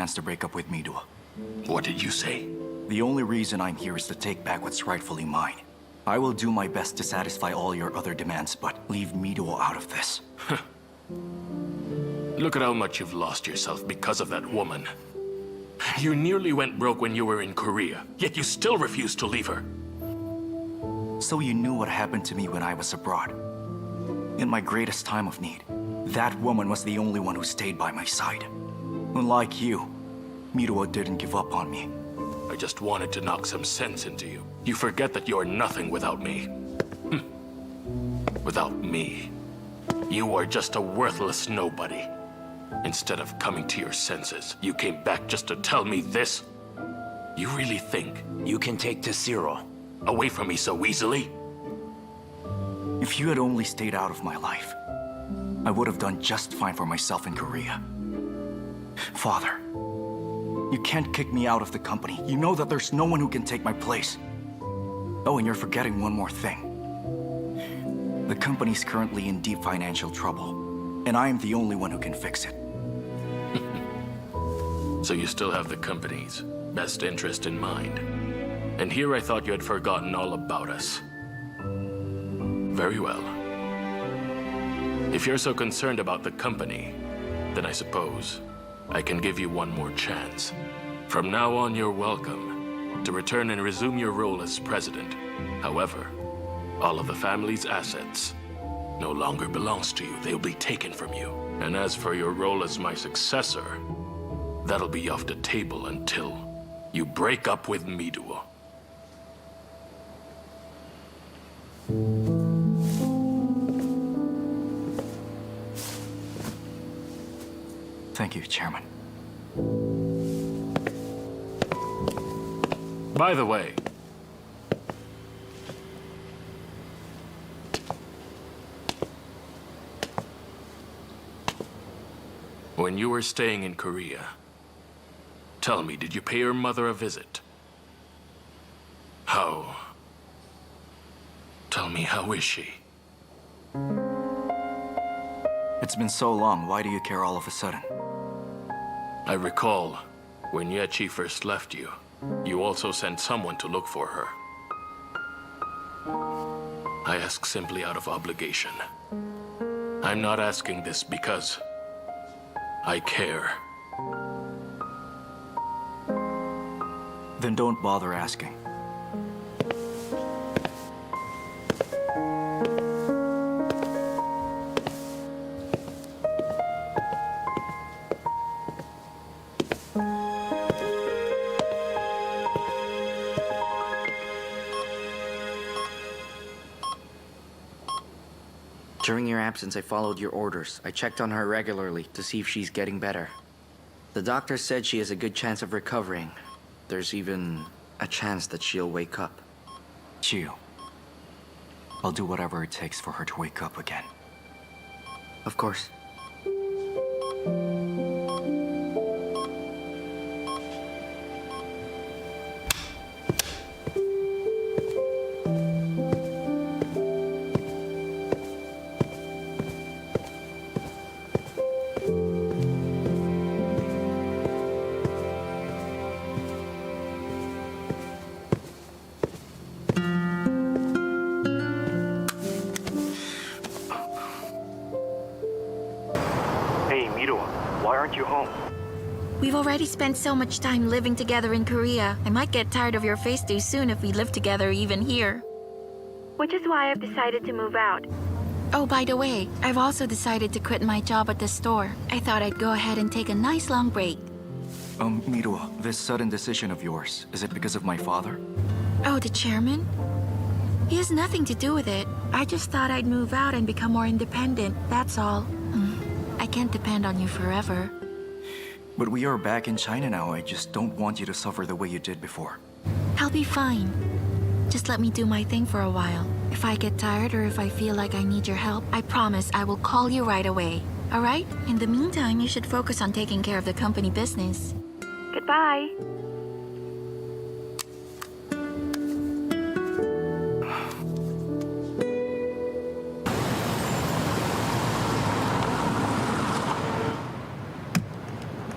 chance to break up with Midua. What did you say? The only reason I'm here is to take back what's rightfully mine. I will do my best to satisfy all your other demands, but leave Midua out of this. Look at how much you've lost yourself because of that woman. You nearly went broke when you were in Korea, yet you still refused to leave her. So you knew what happened to me when I was abroad. In my greatest time of need, that woman was the only one who stayed by my side. Unlike you, Midua didn't give up on me. I just wanted to knock some sense into you. You forget that you're nothing without me. Without me, you are just a worthless nobody. Instead of coming to your senses, you came back just to tell me this? You really think You can take to Cyril. away from me so easily? If you had only stayed out of my life, I would have done just fine for myself in Korea. Father, you can't kick me out of the company. You know that there's no one who can take my place. Oh, and you're forgetting one more thing. The company's currently in deep financial trouble, and I am the only one who can fix it. So you still have the company's best interest in mind. And here I thought you had forgotten all about us. Very well. If you're so concerned about the company, then I suppose I can give you one more chance. From now on, you're welcome to return and resume your role as president. However, all of the family's assets no longer belongs to you. They'll be taken from you. And as for your role as my successor, that'll be off the table until you break up with Midua. Thank you, Chairman. By the way, when you were staying in Korea, tell me, did you pay your mother a visit? How? Tell me, how is she? It's been so long, why do you care all of a sudden? I recall when Yechi first left you, you also sent someone to look for her. I ask simply out of obligation. I'm not asking this because I care. Then don't bother asking. During your absence, I followed your orders. I checked on her regularly to see if she's getting better. The doctor said she has a good chance of recovering. There's even a chance that she'll wake up. Chiyo, I'll do whatever it takes for her to wake up again. Of course. Why aren't you home? We've already spent so much time living together in Korea. I might get tired of your face too soon if we live together even here. Which is why I've decided to move out. Oh, by the way, I've also decided to quit my job at the store. I thought I'd go ahead and take a nice long break. Midua, this sudden decision of yours, is it because of my father? Oh, the chairman? He has nothing to do with it. I just thought I'd move out and become more independent, that's all. I can't depend on you forever. But we are back in China now. I just don't want you to suffer the way you did before. I'll be fine. Just let me do my thing for a while. If I get tired or if I feel like I need your help, I promise I will call you right away. All right? In the meantime, you should focus on taking care of the company business. Goodbye.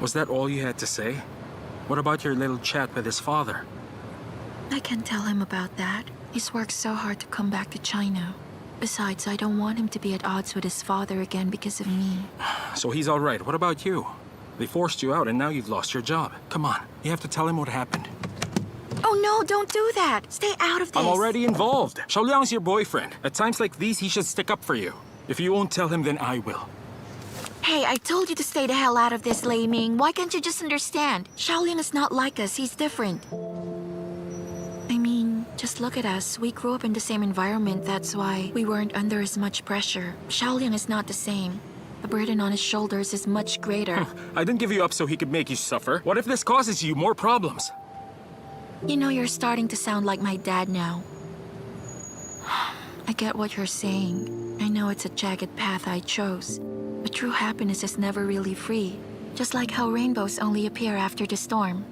Was that all you had to say? What about your little chat with his father? I can't tell him about that. He's worked so hard to come back to China. Besides, I don't want him to be at odds with his father again because of me. So he's all right. What about you? They forced you out and now you've lost your job. Come on, you have to tell him what happened. Oh no, don't do that. Stay out of this. I'm already involved. Xiao Liang's your boyfriend. At times like these, he should stick up for you. If you won't tell him, then I will. Hey, I told you to stay the hell out of this, Lei Ming. Why can't you just understand? Xiao Liang is not like us. He's different. I mean, just look at us. We grew up in the same environment. That's why we weren't under as much pressure. Xiao Liang is not the same. The burden on his shoulders is much greater. I didn't give you up so he could make you suffer. What if this causes you more problems? You know, you're starting to sound like my dad now. I get what you're saying. I know it's a jagged path I chose. But true happiness is never really free. Just like how rainbows only appear after the storm.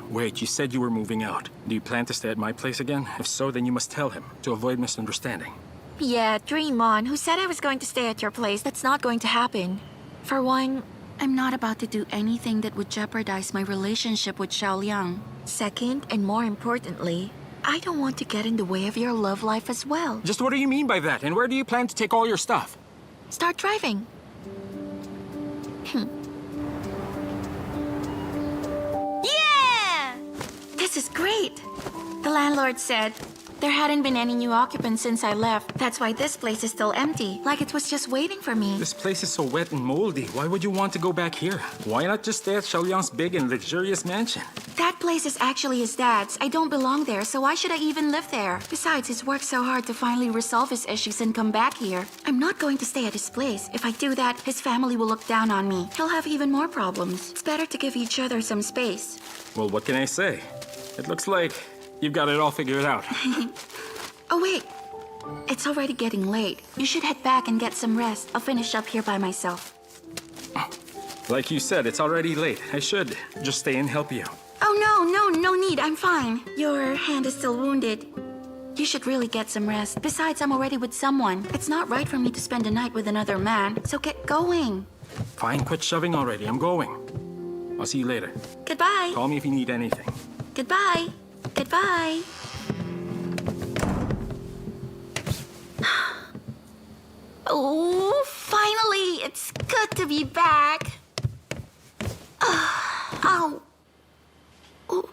Wait, you said you were moving out. Do you plan to stay at my place again? If so, then you must tell him, to avoid misunderstanding. Yeah, dream on. Who said I was going to stay at your place? That's not going to happen. For one, I'm not about to do anything that would jeopardize my relationship with Xiao Liang. Second, and more importantly, I don't want to get in the way of your love life as well. Just what do you mean by that? And where do you plan to take all your stuff? Start driving. Yeah! This is great. The landlord said there hadn't been any new occupants since I left. That's why this place is still empty, like it was just waiting for me. This place is so wet and moldy. Why would you want to go back here? Why not just stay at Xiao Liang's big and luxurious mansion? That place is actually his dad's. I don't belong there, so why should I even live there? Besides, he's worked so hard to finally resolve his issues and come back here. I'm not going to stay at his place. If I do that, his family will look down on me. He'll have even more problems. It's better to give each other some space. Well, what can I say? It looks like you've got it all figured out. Oh, wait. It's already getting late. You should head back and get some rest. I'll finish up here by myself. Like you said, it's already late. I should just stay and help you. Oh, no need. I'm fine. Your hand is still wounded. You should really get some rest. Besides, I'm already with someone. It's not right for me to spend a night with another man, so get going. Fine, quit shoving already. I'm going. I'll see you later. Goodbye. Call me if you need anything. Goodbye. Goodbye. Oh, finally! It's good to be back. Ow. Ooh.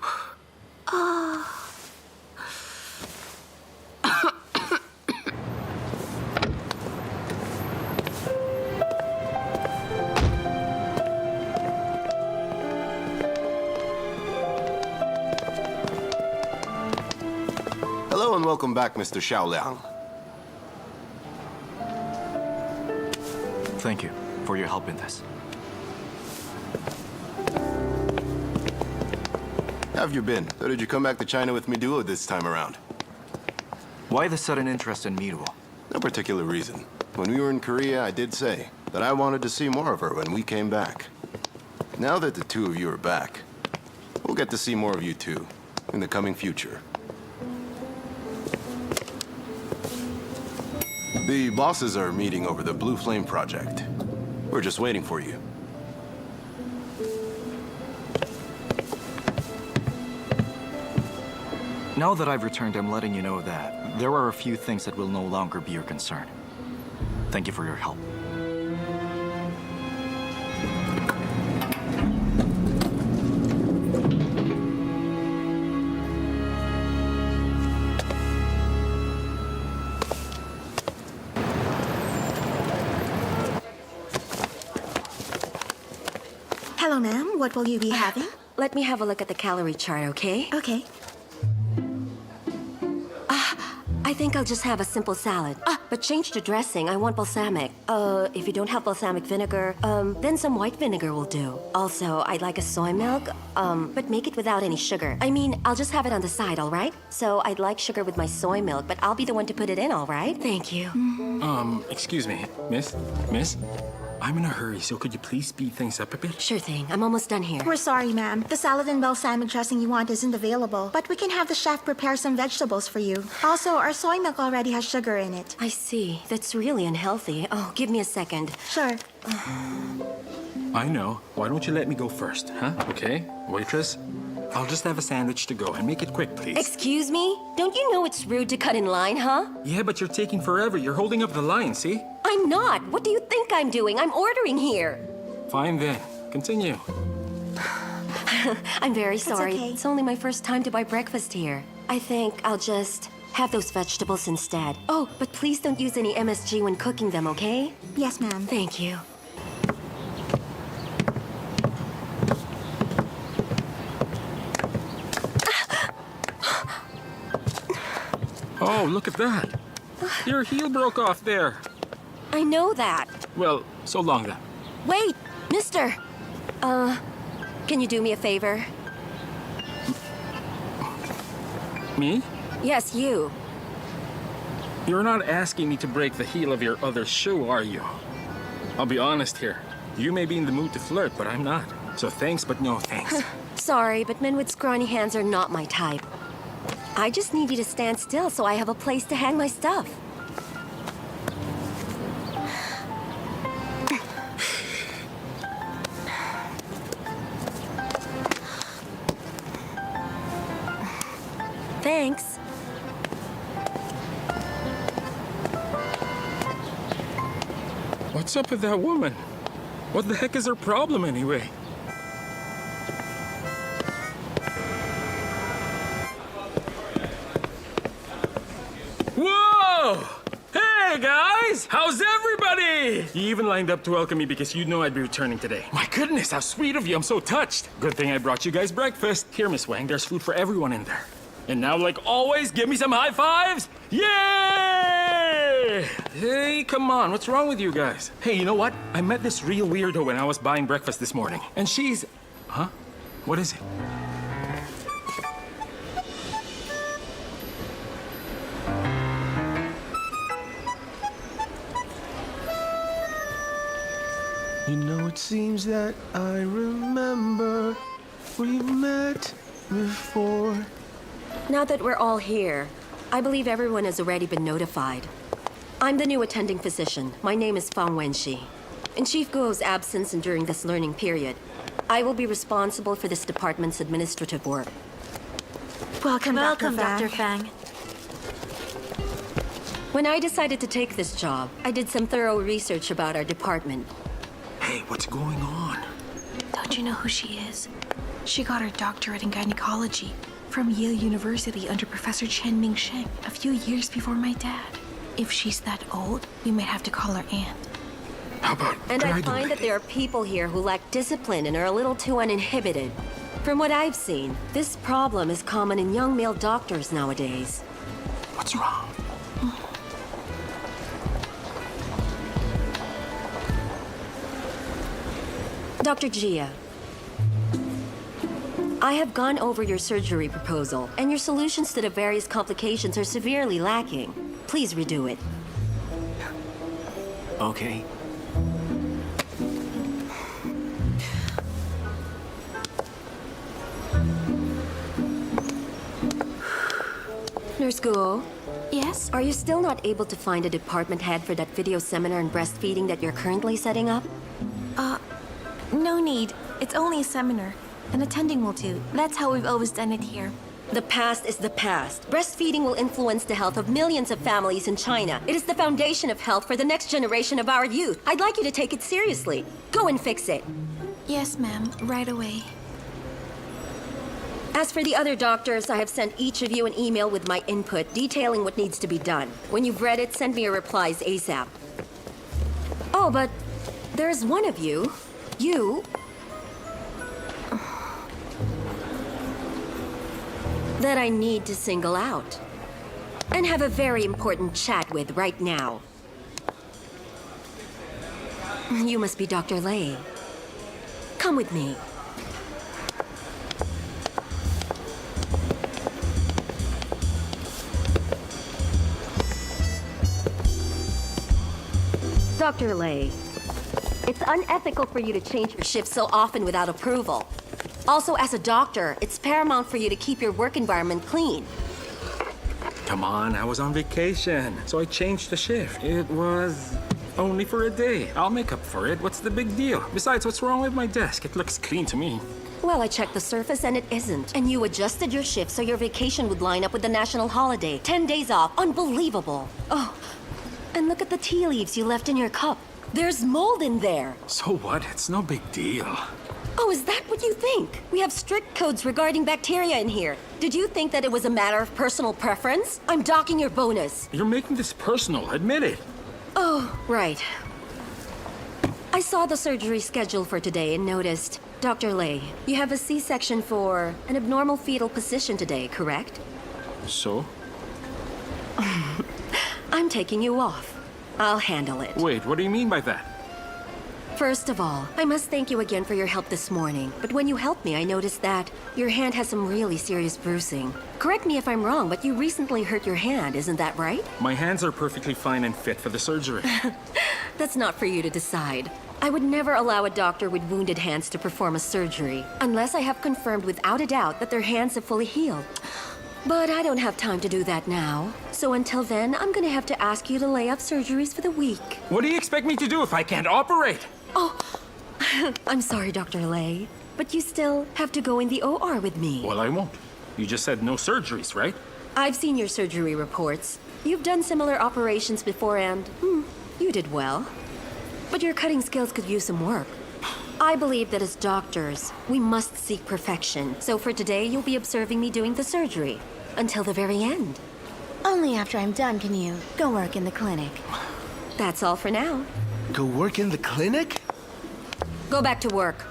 Hello and welcome back, Mr. Xiao Liang. Thank you for your help in this. How have you been? So did you come back to China with Miduo this time around? Why the sudden interest in Miduo? No particular reason. When we were in Korea, I did say that I wanted to see more of her when we came back. Now that the two of you are back, we'll get to see more of you too in the coming future. The bosses are meeting over the Blue Flame project. We're just waiting for you. Now that I've returned, I'm letting you know that there are a few things that will no longer be your concern. Thank you for your help. Hello, ma'am. What will you be having? Let me have a look at the calorie chart, okay? Okay. I think I'll just have a simple salad. But change the dressing. I want balsamic. If you don't have balsamic vinegar, then some white vinegar will do. Also, I'd like a soy milk, but make it without any sugar. I mean, I'll just have it on the side, all right? So I'd like sugar with my soy milk, but I'll be the one to put it in, all right? Thank you. Excuse me, miss? I'm in a hurry, so could you please speed things up a bit? Sure thing. I'm almost done here. We're sorry, ma'am. The salad and balsamic dressing you want isn't available, but we can have the chef prepare some vegetables for you. Also, our soy milk already has sugar in it. I see. That's really unhealthy. Oh, give me a second. Sure. I know. Why don't you let me go first, huh? Okay? Waitress, I'll just have a sandwich to go and make it quick, please. Excuse me? Don't you know it's rude to cut in line, huh? Yeah, but you're taking forever. You're holding up the line, see? I'm not. What do you think I'm doing? I'm ordering here. Fine then. Continue. I'm very sorry. okay. It's only my first time to buy breakfast here. I think I'll just have those vegetables instead. Oh, but please don't use any MSG when cooking them, okay? Yes, ma'am. Thank you. Oh, look at that. Your heel broke off there. I know that. Well, so long then. Wait, mister. Can you do me a favor? Me? Yes, you. You're not asking me to break the heel of your other shoe, are you? I'll be honest here. You may be in the mood to flirt, but I'm not. So thanks, but no thanks. Sorry, but men with scrawny hands are not my type. I just need you to stand still so I have a place to hang my stuff. Thanks. What's up with that woman? What the heck is her problem anyway? Whoa! Hey guys! How's everybody? You even lined up to welcome me because you know I'd be returning today. My goodness, how sweet of you. I'm so touched. Good thing I brought you guys breakfast. Here, Miss Wang, there's food for everyone in there. And now, like always, give me some high fives. Yay! Hey, come on. What's wrong with you guys? Hey, you know what? I met this real weirdo when I was buying breakfast this morning. And she's... Huh? What is it? You know, it seems that I remember we met before. Now that we're all here, I believe everyone has already been notified. I'm the new attending physician. My name is Fang Wenxi. In Chief Guo's absence and during this learning period, I will be responsible for this department's administrative work. Welcome, Welcome, Dr. Dr. Fang. Fang. When I decided to take this job, I did some thorough research about our department. Hey, what's going on? Don't you know who she is? She got her doctorate in gynecology from Yale University under Professor Chen Mingsheng a few years before my dad. If she's that old, we might have to call her aunt. How about And I bridal find that lady? there are people here who lack discipline and are a little too uninhibited. From what I've seen, this problem is common in young male doctors nowadays. What's wrong? Dr. Jia, I have gone over your surgery proposal, and your solutions to the various complications are severely lacking. Please redo it. Okay. Nurse Guo, Yes? are you still not able to find a department head for that video seminar on breastfeeding that you're currently setting up? No need. It's only a seminar. An attending will do. That's how we've always done it here. The past is the past. Breastfeeding will influence the health of millions of families in China. It is the foundation of health for the next generation of our youth. I'd like you to take it seriously. Go and fix it. Yes, ma'am. Right away. As for the other doctors, I have sent each of you an email with my input detailing what needs to be done. When you've read it, send me your replies ASAP. Oh, but there's one of you. You... that I need to single out. And have a very important chat with right now. You must be Dr. Lei. Come with me. Dr. Lei, It's unethical for you to change your shift so often without approval. Also, as a doctor, it's paramount for you to keep your work environment clean. Come on, I was on vacation, so I changed the shift. It was only for a day. I'll make up for it. What's the big deal? Besides, what's wrong with my desk? It looks clean to me. Well, I checked the surface and it isn't. And you adjusted your shift so your vacation would line up with the national holiday. 10 days off. Unbelievable. Oh, and look at the tea leaves you left in your cup. There's mold in there. So what? It's no big deal. Oh, is that what you think? We have strict codes regarding bacteria in here. Did you think that it was a matter of personal preference? I'm docking your bonus. You're making this personal, admit it. Oh, right. I saw the surgery schedule for today and noticed. Dr. Lei, you have a C-section for an abnormal fetal position today, correct? So? I'm taking you off. I'll handle it. Wait, what do you mean by that? First of all, I must thank you again for your help this morning. But when you helped me, I noticed that your hand has some really serious bruising. Correct me if I'm wrong, but you recently hurt your hand, isn't that right? My hands are perfectly fine and fit for the surgery. That's not for you to decide. I would never allow a doctor with wounded hands to perform a surgery, unless I have confirmed without a doubt that their hands have fully healed. But I don't have time to do that now. So until then, I'm gonna have to ask you to lay off surgeries for the week. What do you expect me to do if I can't operate? Oh, I'm sorry, Dr. Lei, but you still have to go in the OR with me. Well, I won't. You just said no surgeries, right? I've seen your surgery reports. You've done similar operations before and, you did well. But your cutting skills could use some work. I believe that as doctors, we must seek perfection. So for today, you'll be observing me doing the surgery until the very end. Only after I'm done can you go work in the clinic. That's all for now. Go work in the clinic? Go back to work.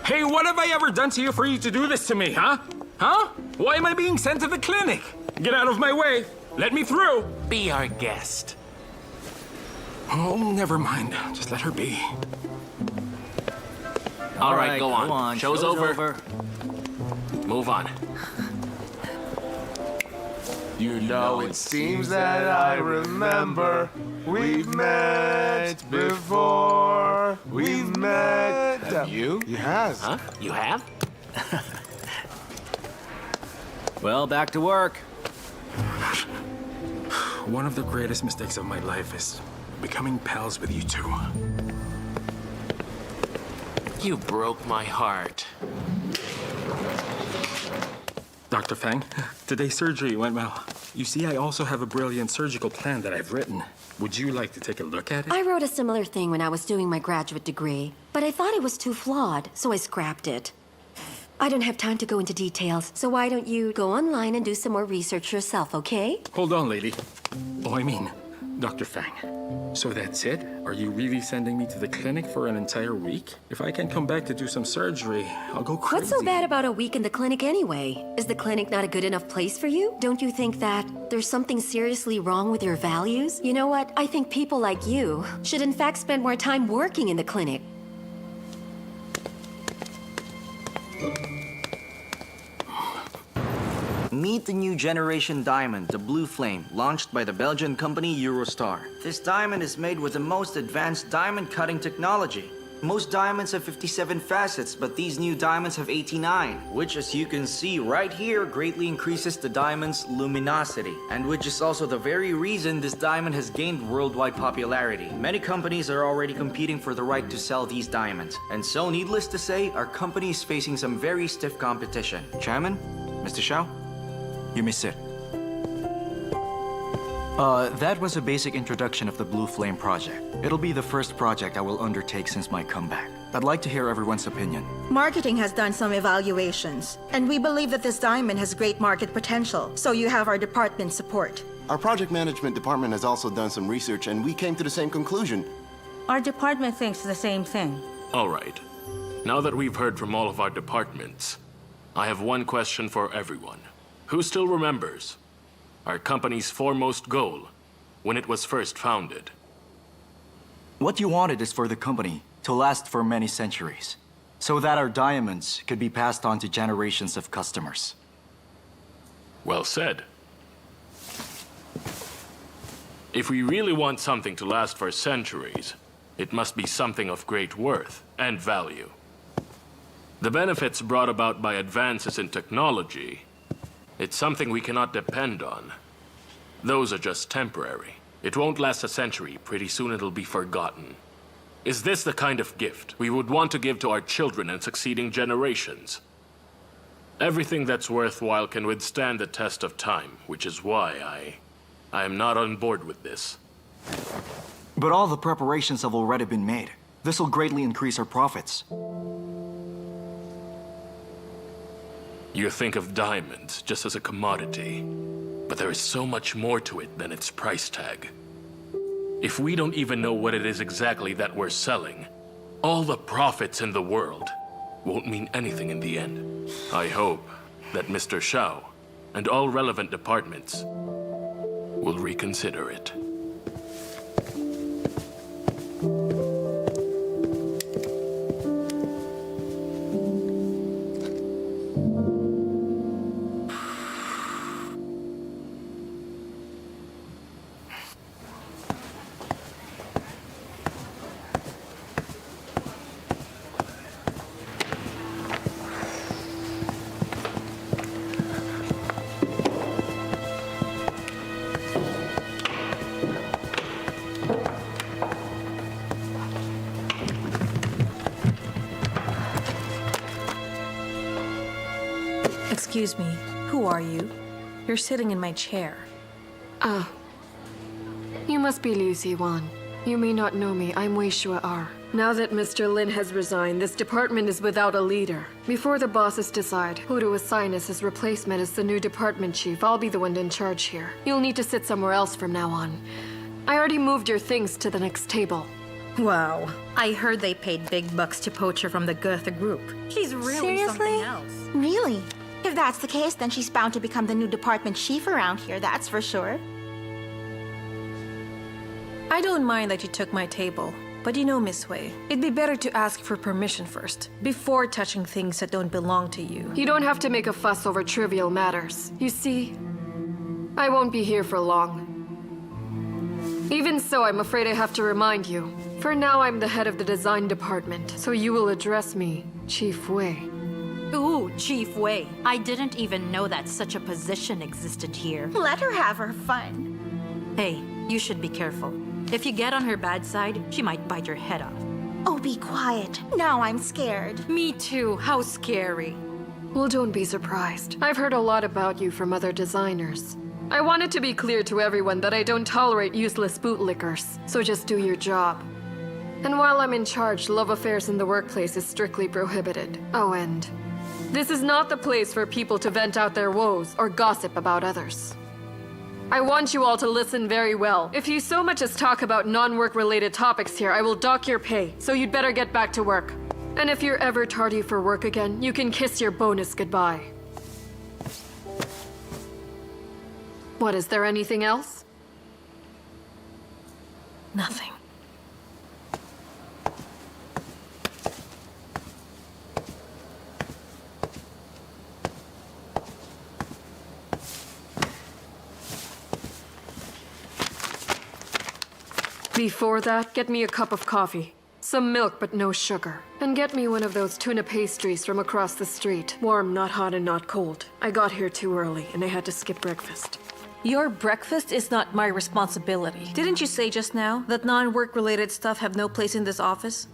Hey, what have I ever done to you for you to do this to me, huh? Huh? Why am I being sent to the clinic? Get out of my way. Let me through. Be our guest. Oh, never mind. Just let her be. All right, go on. Show's over. Move on. You know, it seems that I remember we've met before. We've met. Have you? You has. Huh? You have? Well, back to work. One of the greatest mistakes of my life is becoming pals with you two. You broke my heart. Dr. Fang, today's surgery went well. You see, I also have a brilliant surgical plan that I've written. Would you like to take a look at it? I wrote a similar thing when I was doing my graduate degree, but I thought it was too flawed, so I scrapped it. I don't have time to go into details, so why don't you go online and do some more research yourself, okay? Hold on, lady. Oh, I mean, Dr. Fang. So that's it? Are you really sending me to the clinic for an entire week? If I can't come back to do some surgery, I'll go crazy. What's so bad about a week in the clinic anyway? Is the clinic not a good enough place for you? Don't you think that there's something seriously wrong with your values? You know what? I think people like you should in fact spend more time working in the clinic. Meet the new generation diamond, the Blue Flame, launched by the Belgian company Eurostar. This diamond is made with the most advanced diamond cutting technology. Most diamonds have 57 facets, but these new diamonds have 89, which, as you can see right here, greatly increases the diamond's luminosity, and which is also the very reason this diamond has gained worldwide popularity. Many companies are already competing for the right to sell these diamonds, and so needless to say, our company is facing some very stiff competition. Chairman, Mr. Xiao? You may sit. That was a basic introduction of the Blue Flame project. It'll be the first project I will undertake since my comeback. I'd like to hear everyone's opinion. Marketing has done some evaluations, and we believe that this diamond has great market potential, so you have our department's support. Our project management department has also done some research, and we came to the same conclusion. Our department thinks the same thing. All right. Now that we've heard from all of our departments, I have one question for everyone. Who still remembers our company's foremost goal when it was first founded? What you wanted is for the company to last for many centuries, so that our diamonds could be passed on to generations of customers. Well said. If we really want something to last for centuries, It must be something of great worth and value. The benefits brought about by advances in technology, it's something we cannot depend on. Those are just temporary. It won't last a century. Pretty soon it'll be forgotten. Is this the kind of gift we would want to give to our children and succeeding generations? Everything that's worthwhile can withstand the test of time, which is why I am not on board with this. But all the preparations have already been made. This will greatly increase our profits. You think of diamonds just as a commodity, but there is so much more to it than its price tag. If we don't even know what it is exactly that we're selling, all the profits in the world won't mean anything in the end. I hope that Mr. Xiao and all relevant departments will reconsider it. Excuse me, who are you? You're sitting in my chair. Ah. You must be Liu Ziwan. You may not know me, I'm Wei Shu'er. Now that Mr. Lin has resigned, this department is without a leader. Before the bosses decide who to assign as his replacement as the new department chief, I'll be the one in charge here. You'll need to sit somewhere else from now on. I already moved your things to the next table. Wow. I heard they paid big bucks to poach her from the Goethe group. She's really something else. Really? If that's the case, then she's bound to become the new department chief around here, that's for sure. I don't mind that you took my table, but you know, Miss Wei, it'd be better to ask for permission first, before touching things that don't belong to you. You don't have to make a fuss over trivial matters. You see, I won't be here for long. Even so, I'm afraid I have to remind you. For now, I'm the head of the design department, so you will address me, Chief Wei. Ooh, Chief Wei. I didn't even know that such a position existed here. Let her have her fun. Hey, you should be careful. If you get on her bad side, she might bite your head off. Oh, be quiet. Now I'm scared. Me too. How scary. Well, don't be surprised. I've heard a lot about you from other designers. I want it to be clear to everyone that I don't tolerate useless bootlickers, so just do your job. And while I'm in charge, love affairs in the workplace is strictly prohibited. Oh, and this is not the place for people to vent out their woes or gossip about others. I want you all to listen very well. If you so much as talk about non-work related topics here, I will dock your pay, so you'd better get back to work. And if you're ever tardy for work again, you can kiss your bonus goodbye. What, is there anything else? Nothing. Before that, get me a cup of coffee. Some milk, but no sugar. And get me one of those tuna pastries from across the street. Warm, not hot and not cold. I got here too early, and I had to skip breakfast. Your breakfast is not my responsibility. Didn't you say just now that non-work related stuff have no place in this office?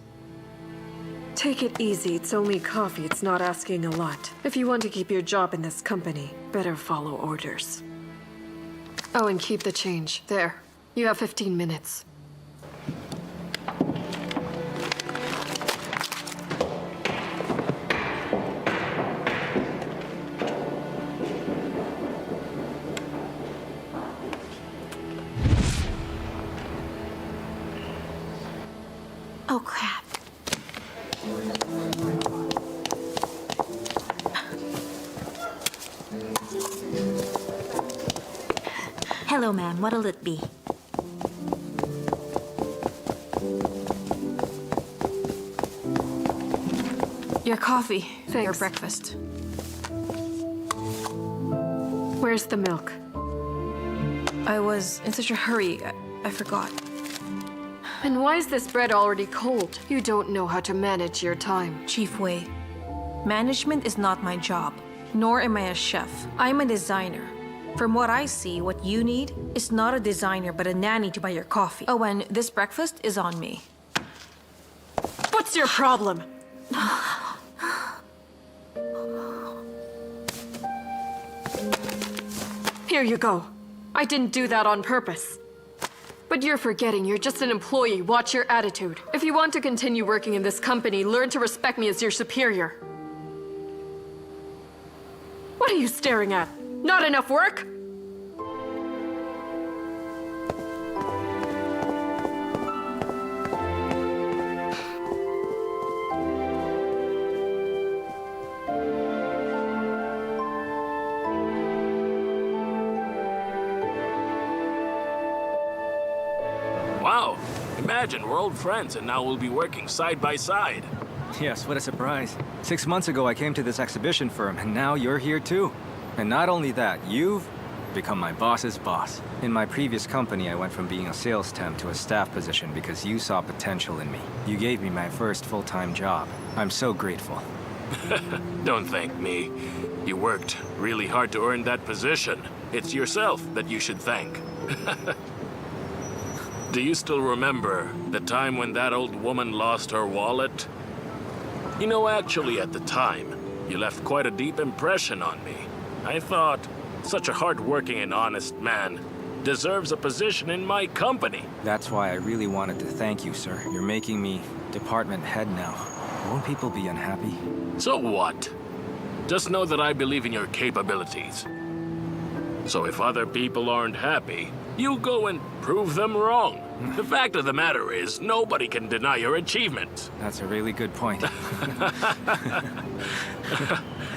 Take it easy, it's only coffee, it's not asking a lot. If you want to keep your job in this company, better follow orders. Oh, and keep the change. There. You have 15 minutes. Oh, crap. Hello, ma'am. What'll it be? Your coffee. Thanks. Your breakfast. Where's the milk? I was in such a hurry, I forgot. And why is this bread already cold? You don't know how to manage your time. Chief Wei, management is not my job, nor am I a chef. I'm a designer. From what I see, what you need is not a designer but a nanny to buy your coffee. Oh, and this breakfast is on me. What's your problem? Here you go. I didn't do that on purpose. But you're forgetting you're just an employee. Watch your attitude. If you want to continue working in this company, learn to respect me as your superior. What are you staring at? Not enough work? Wow! Imagine, we're old friends and now we'll be working side by side. Yes, what a surprise. 6 months ago I came to this exhibition firm, and now you're here too. And not only that, you've become my boss's boss. In my previous company, I went from being a sales temp to a staff position because you saw potential in me. You gave me my first full-time job. I'm so grateful. Don't thank me. You worked really hard to earn that position. It's yourself that you should thank. Do you still remember the time when that old woman lost her wallet? You know, actually, at the time, you left quite a deep impression on me. I thought, such a hard-working and honest man deserves a position in my company. That's why I really wanted to thank you, sir. You're making me department head now. Won't people be unhappy? So what? Just know that I believe in your capabilities. So if other people aren't happy, you go and prove them wrong. The fact of the matter is, nobody can deny your achievements. That's a really good point.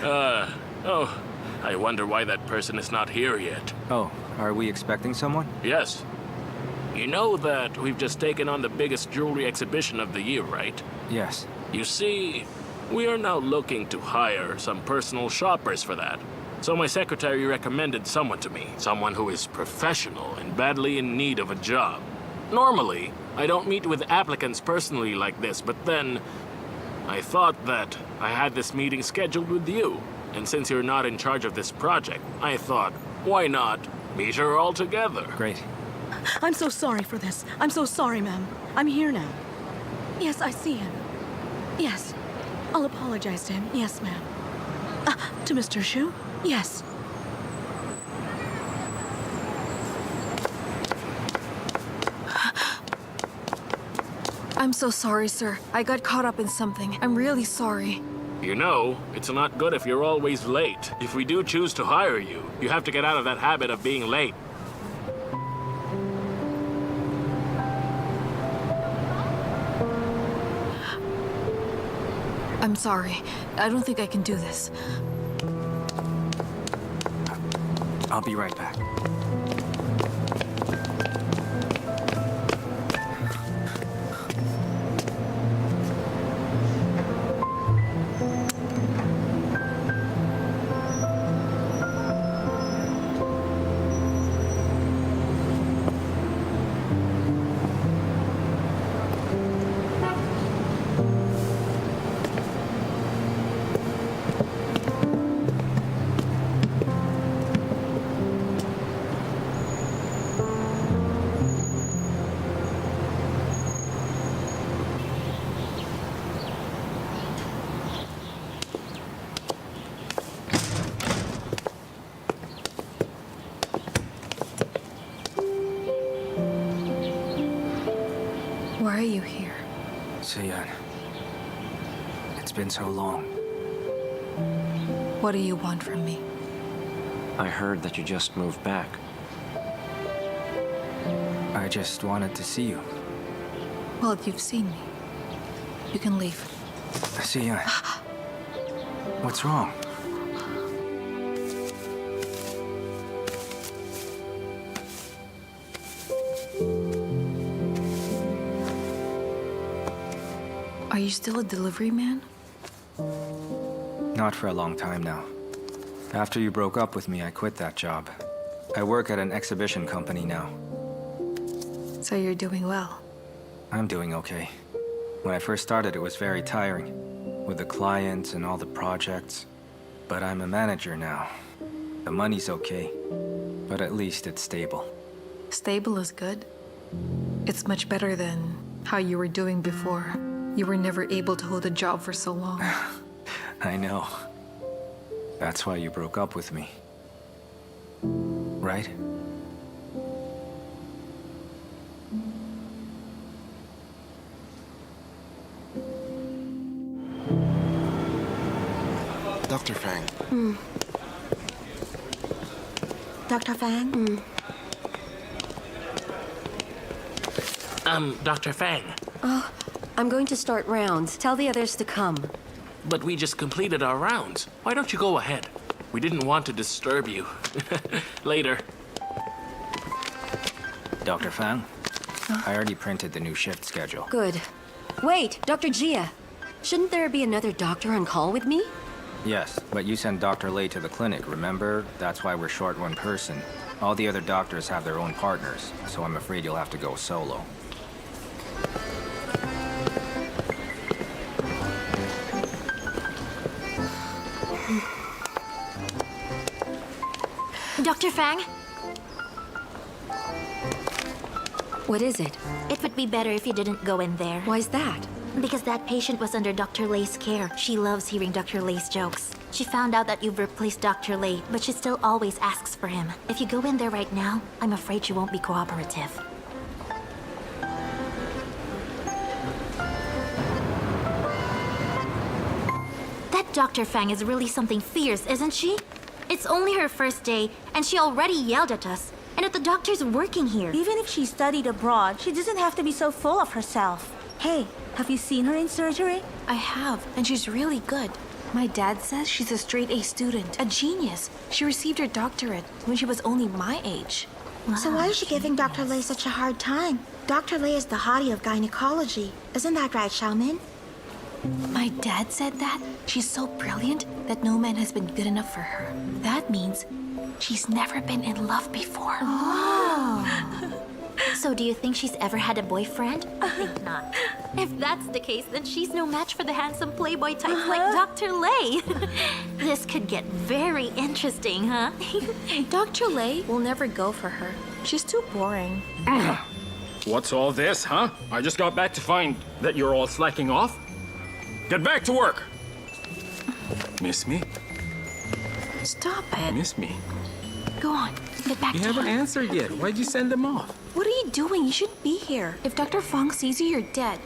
Oh, I wonder why that person is not here yet. Oh, are we expecting someone? Yes. You know that we've just taken on the biggest jewelry exhibition of the year, right? Yes. You see, we are now looking to hire some personal shoppers for that. So my secretary recommended someone to me, someone who is professional and badly in need of a job. Normally, I don't meet with applicants personally like this, but then I thought that I had this meeting scheduled with you. And since you're not in charge of this project, I thought, why not meet her all together? Great. I'm so sorry for this. I'm so sorry, ma'am. I'm here now. Yes, I see him. Yes. I'll apologize to him. Yes, ma'am. To Mr. Xu? Yes. I'm so sorry, sir. I got caught up in something. I'm really sorry. You know, it's not good if you're always late. If we do choose to hire you, you have to get out of that habit of being late. I'm sorry. I don't think I can do this. I'll be right back. Why are you here? Sian, it's been so long. What do you want from me? I heard that you just moved back. I just wanted to see you. Well, if you've seen me, you can leave. Sian, what's wrong? Are you still a delivery man? Not for a long time now. After you broke up with me, I quit that job. I work at an exhibition company now. So you're doing well. I'm doing okay. When I first started, it was very tiring, with the clients and all the projects. But I'm a manager now. The money's okay, but at least it's stable. Stable is good. It's much better than how you were doing before. You were never able to hold a job for so long. I know. That's why you broke up with me. Right? Dr. Fang. Dr. Fang? Dr. Fang. Oh, I'm going to start rounds. Tell the others to come. But we just completed our rounds. Why don't you go ahead? We didn't want to disturb you. Later. Dr. Fang? I already printed the new shift schedule. Good. Wait, Dr. Jia. Shouldn't there be another doctor on call with me? Yes, but you sent Dr. Lei to the clinic, remember? That's why we're short one person. All the other doctors have their own partners, so I'm afraid you'll have to go solo. Dr. Fang? What is it? It would be better if you didn't go in there. Why's that? Because that patient was under Dr. Lei's care. She loves hearing Dr. Lei's jokes. She found out that you've replaced Dr. Lei, but she still always asks for him. If you go in there right now, I'm afraid she won't be cooperative. That Dr. Fang is really something fierce, isn't she? It's only her first day, and she already yelled at us. And if the doctor's working here. Even if she studied abroad, she doesn't have to be so full of herself. Hey, have you seen her in surgery? I have, and she's really good. My dad says she's a straight A student, a genius. She received her doctorate when she was only my age. Wow. So why is she giving Dr. Lei such a hard time? Dr. Lei is the hottie of gynecology. Isn't that right, Xiaomin? My dad said that? She's so brilliant that no man has been good enough for her. That means she's never been in love before. Oh. So do you think she's ever had a boyfriend? I think not. If that's the case, then she's no match for the handsome playboy types like Dr. Lei. This could get very interesting, huh? Dr. Lei will never go for her. She's too boring. What's all this, huh? I just got back to find that you're all slacking off. Get back to work! Miss me? Stop it. Miss me? Go on, get back You to haven't work. answered yet. Why'd you send them off? What are you doing? You shouldn't be here. If Dr. Fang sees you, you're dead.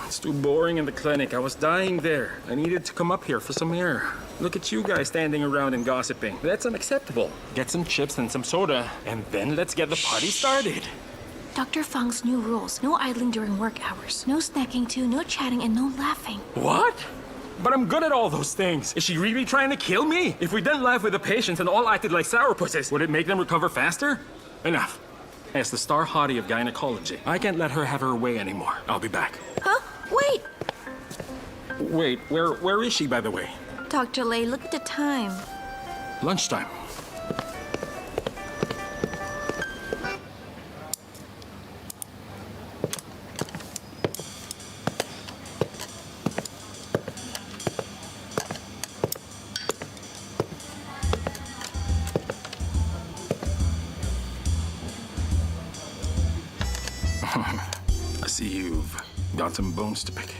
It's too boring in the clinic. I was dying there. I needed to come up here for some air. Look at you guys standing around and gossiping. That's unacceptable. Get some chips and some soda, and then let's get the party started. Dr. Fang's new rules. No idling during work hours. No snacking too, no chatting, and no laughing. What? But I'm good at all those things. Is she really trying to kill me? If we didn't laugh with the patients and all acted like sourpusses, would it make them recover faster? Enough. As the star hottie of gynecology, I can't let her have her way anymore. I'll be back. Huh? Wait! Wait, where is she, by the way? Dr. Lei, look at the time. Lunchtime. I see you've got some bones to pick.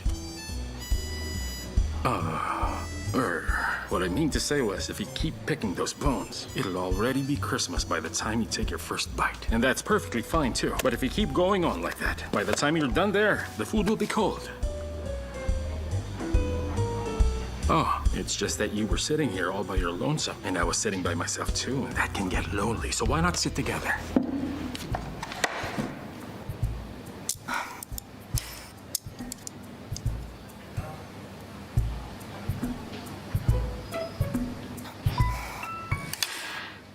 What I mean to say was, if you keep picking those bones, it'll already be Christmas by the time you take your first bite. And that's perfectly fine, too. But if you keep going on like that, by the time you're done there, the food will be cold. Oh, it's just that you were sitting here all by your lonesome, and I was sitting by myself, too, and that can get lonely. So why not sit together?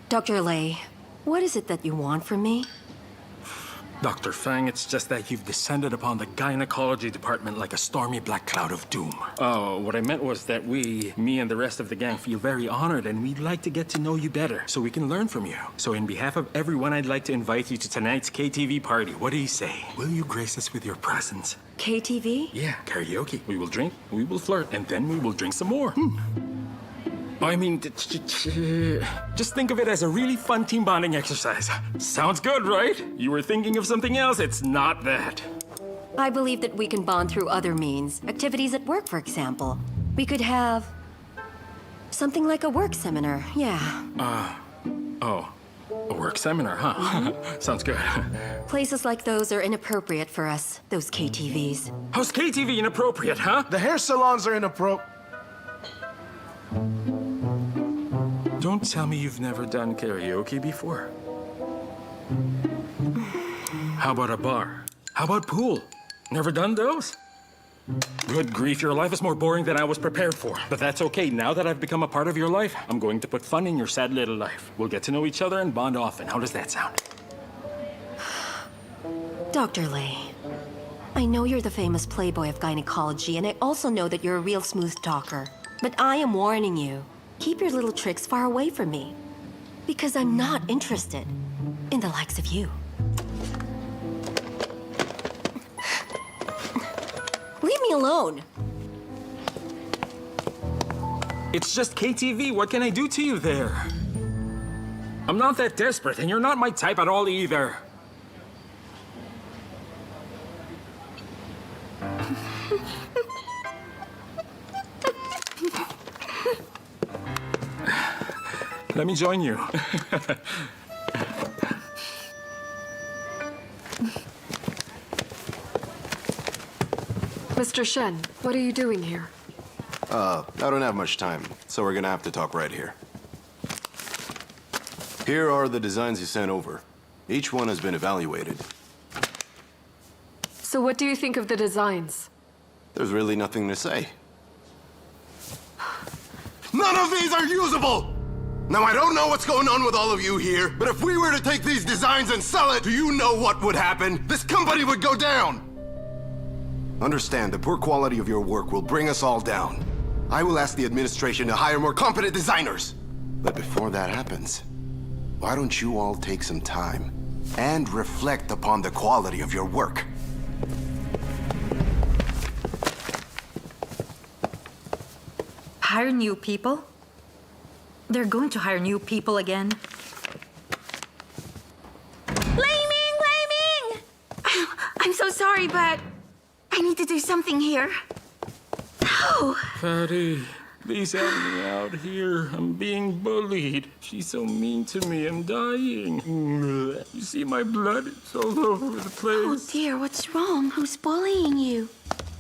Dr. Lei, what is it that you want from me? Dr. Fang, it's just that you've descended upon the gynecology department like a stormy black cloud of doom. Oh, what I meant was that me and the rest of the gang feel very honored and we'd like to get to know you better so we can learn from you. So in behalf of everyone, I'd like to invite you to tonight's KTV party. What do you say? Will you grace us with your presence? KTV? Yeah, karaoke. We will drink, we will flirt, and then we will drink some more. I mean, just think of it as a really fun team bonding exercise. Sounds good, right? You were thinking of something else. It's not that. I believe that we can bond through other means. Activities at work, for example. We could have something like a work seminar, yeah. Oh, a work seminar, huh? Sounds good. Places like those are inappropriate for us, those KTVs. How's KTV inappropriate, huh? The hair salons are inappropriate. Don't tell me you've never done karaoke before. How about a bar? How about pool? Never done those? Good grief, your life is more boring than I was prepared for. But that's okay. Now that I've become a part of your life, I'm going to put fun in your sad little life. We'll get to know each other and bond often. How does that sound? Dr. Lei, I know you're the famous playboy of gynecology, and I also know that you're a real smooth talker. But I am warning you, keep your little tricks far away from me. Because I'm not interested in the likes of you. Leave me alone. It's just KTV. What can I do to you there? I'm not that desperate, and you're not my type at all either. Let me join you. Mr. Shen, what are you doing here? I don't have much time, so we're gonna have to talk right here. Here are the designs you sent over. Each one has been evaluated. So what do you think of the designs? There's really nothing to say. None of these are usable! Now, I don't know what's going on with all of you here, but if we were to take these designs and sell it, do you know what would happen? This company would go down! Understand, the poor quality of your work will bring us all down. I will ask the administration to hire more competent designers. But before that happens, why don't you all take some time and reflect upon the quality of your work? Hire new people? They're going to hire new people again. Laming! I'm so sorry, but I need to do something here. Oh! Patty, please help me out here. I'm being bullied. She's so mean to me. I'm dying. You see my blood? It's all over the place. Oh dear, what's wrong? Who's bullying you?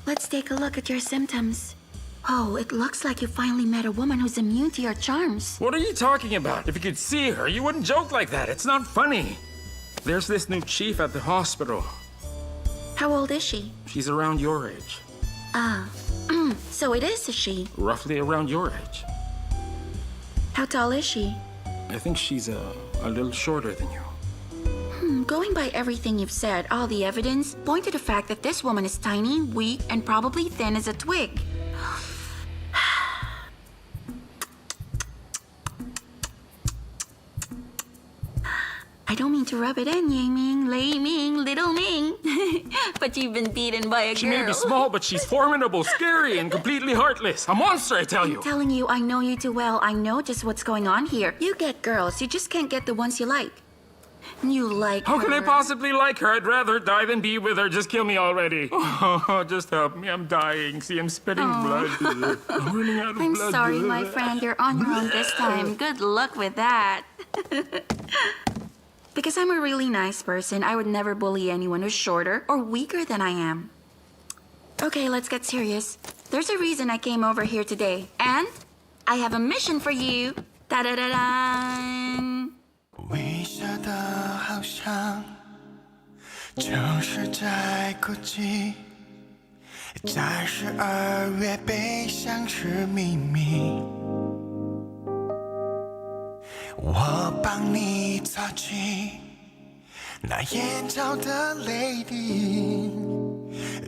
Let's take a look at your symptoms. Oh, it looks like you finally met a woman who's immune to your charms. What are you talking about? If you could see her, you wouldn't joke like that. It's not funny. There's this new chief at the hospital. How old is she? She's around your age. So it is a she. Roughly around your age. How tall is she? I think she's a little shorter than you. Going by everything you've said, all the evidence point to the fact that this woman is tiny, weak, and probably thin as a twig. I don't mean to rub it in, Yaming, Lei Ming, little Ming. But you've been beaten by a girl. She may be small, but she's formidable, scary, and completely heartless. A monster, I tell you. I'm telling you, I know you too well. I know just what's going on here. You get girls, you just can't get the ones you like. You like How her. can I possibly like her? I'd rather die than be with her. Just kill me already. Oh, just help me. I'm dying. See, I'm spitting blood. I'm running out of I'm blood. sorry, my friend. You're on your own this time. Good luck with that. Because I'm a really nice person, I would never bully anyone who's shorter or weaker than I am. Okay, let's get serious. There's a reason I came over here today, and I have a mission for you. Da-da-da-da! 微笑的好像城市在孤寂，在12月被像是秘密。我帮你擦去那眼角的泪滴，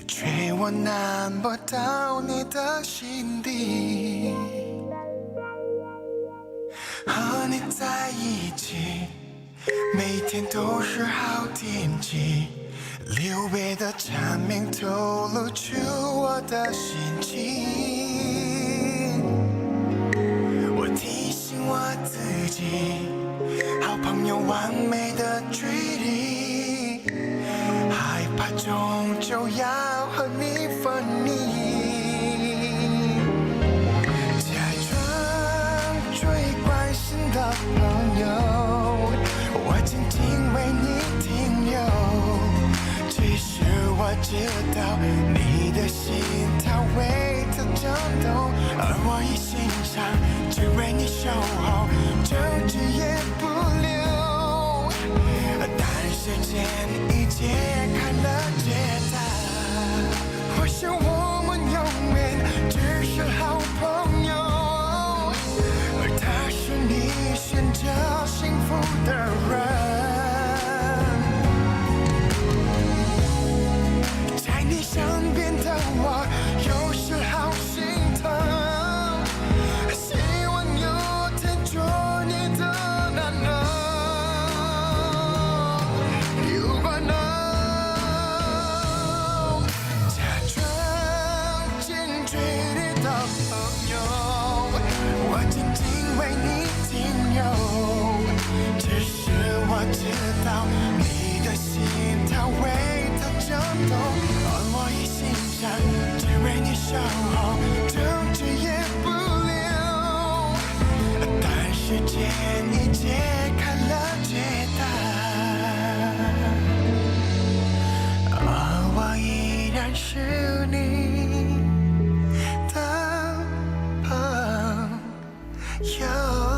却我难不到你的心底。和你在一起，每天都是好天气，留白的蝉鸣透露出我的心情。我提醒我自己，好朋友完美的距离，害怕终究要和你分离。假装最关心的朋友，我静静为你停留。其实我知道你的心它为它颤抖，而我一心想只为你守候，争执也不留。但时间已揭开了解答，或许我们永远只是好朋友，而他是你选择幸福的人。在你身边的我，有时好心疼，希望有天做你的男人。如果能假装近距离的朋友，我静静为你停留。只是我知道你的心它为它颤动，而我一心想只为你守候，争执也不留。但时间已揭开了解答，而我依然是你的朋友。